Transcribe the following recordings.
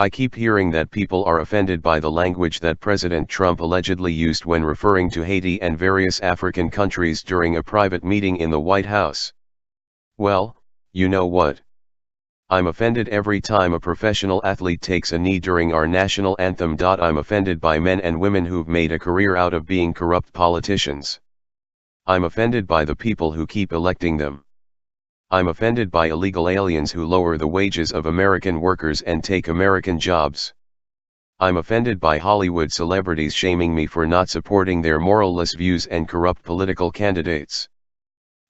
I keep hearing that people are offended by the language that President Trump allegedly used when referring to Haiti and various African countries during a private meeting in the White House. Well, you know what? I'm offended every time a professional athlete takes a knee during our national anthem. I'm offended by men and women who've made a career out of being corrupt politicians. I'm offended by the people who keep electing them. I'm offended by illegal aliens who lower the wages of American workers and take American jobs. I'm offended by Hollywood celebrities shaming me for not supporting their moralless views and corrupt political candidates.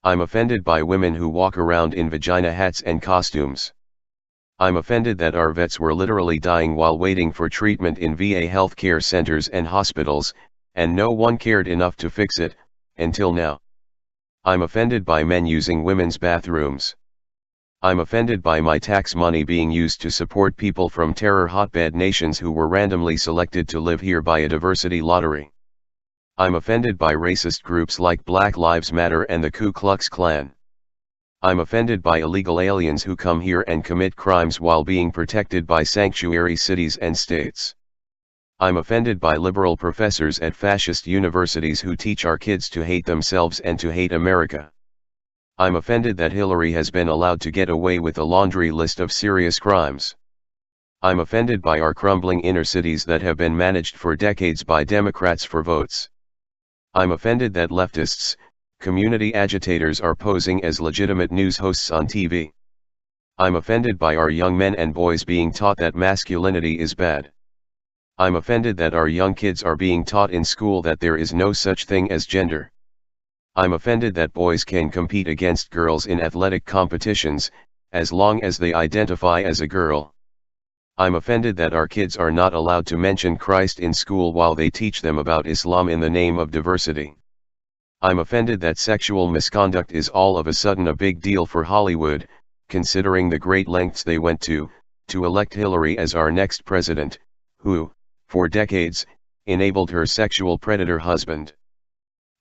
I'm offended by women who walk around in vagina hats and costumes. I'm offended that our vets were literally dying while waiting for treatment in VA healthcare centers and hospitals, and no one cared enough to fix it, until now. I'm offended by men using women's bathrooms. I'm offended by my tax money being used to support people from terror hotbed nations who were randomly selected to live here by a diversity lottery. I'm offended by racist groups like Black Lives Matter and the Ku Klux Klan. I'm offended by illegal aliens who come here and commit crimes while being protected by sanctuary cities and states. I'm offended by liberal professors at fascist universities who teach our kids to hate themselves and to hate America. I'm offended that Hillary has been allowed to get away with a laundry list of serious crimes. I'm offended by our crumbling inner cities that have been managed for decades by Democrats for votes. I'm offended that leftists, community agitators are posing as legitimate news hosts on TV. I'm offended by our young men and boys being taught that masculinity is bad. I'm offended that our young kids are being taught in school that there is no such thing as gender. I'm offended that boys can compete against girls in athletic competitions, as long as they identify as a girl. I'm offended that our kids are not allowed to mention Christ in school while they teach them about Islam in the name of diversity. I'm offended that sexual misconduct is all of a sudden a big deal for Hollywood, considering the great lengths they went to elect Hillary as our next president, who, for decades, enabled her sexual predator husband.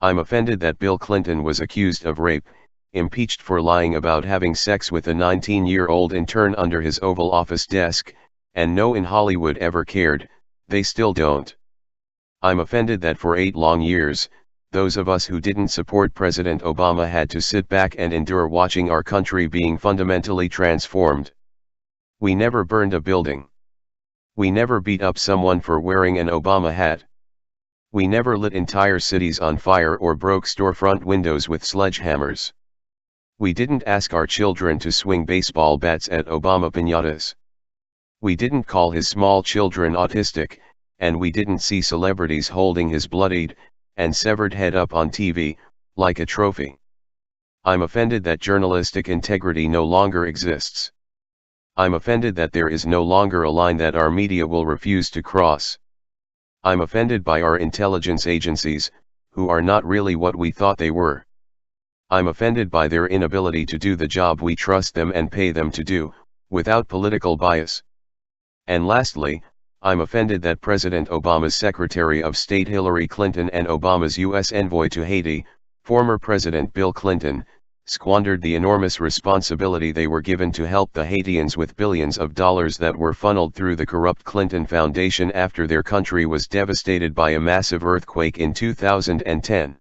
I'm offended that Bill Clinton was accused of rape, impeached for lying about having sex with a 19-year-old intern under his Oval Office desk, and no one in Hollywood ever cared. They still don't. I'm offended that for 8 long years, those of us who didn't support President Obama had to sit back and endure watching our country being fundamentally transformed. We never burned a building. We never beat up someone for wearing an Obama hat. We never lit entire cities on fire or broke storefront windows with sledgehammers. We didn't ask our children to swing baseball bats at Obama piñatas. We didn't call his small children autistic, and we didn't see celebrities holding his bloodied and severed head up on TV, like a trophy. I'm offended that journalistic integrity no longer exists. I'm offended that there is no longer a line that our media will refuse to cross. I'm offended by our intelligence agencies, who are not really what we thought they were. I'm offended by their inability to do the job we trust them and pay them to do, without political bias. And lastly, I'm offended that President Obama's Secretary of State Hillary Clinton and Obama's U.S. envoy to Haiti, former President Bill Clinton, squandered the enormous responsibility they were given to help the Haitians with billions of dollars that were funneled through the corrupt Clinton Foundation after their country was devastated by a massive earthquake in 2010.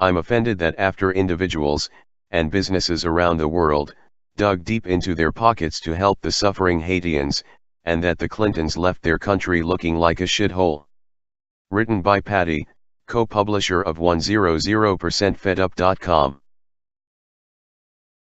I'm offended that after individuals, and businesses around the world, dug deep into their pockets to help the suffering Haitians, and that the Clintons left their country looking like a shithole. Written by Patty, co-publisher of 100%fedup.com.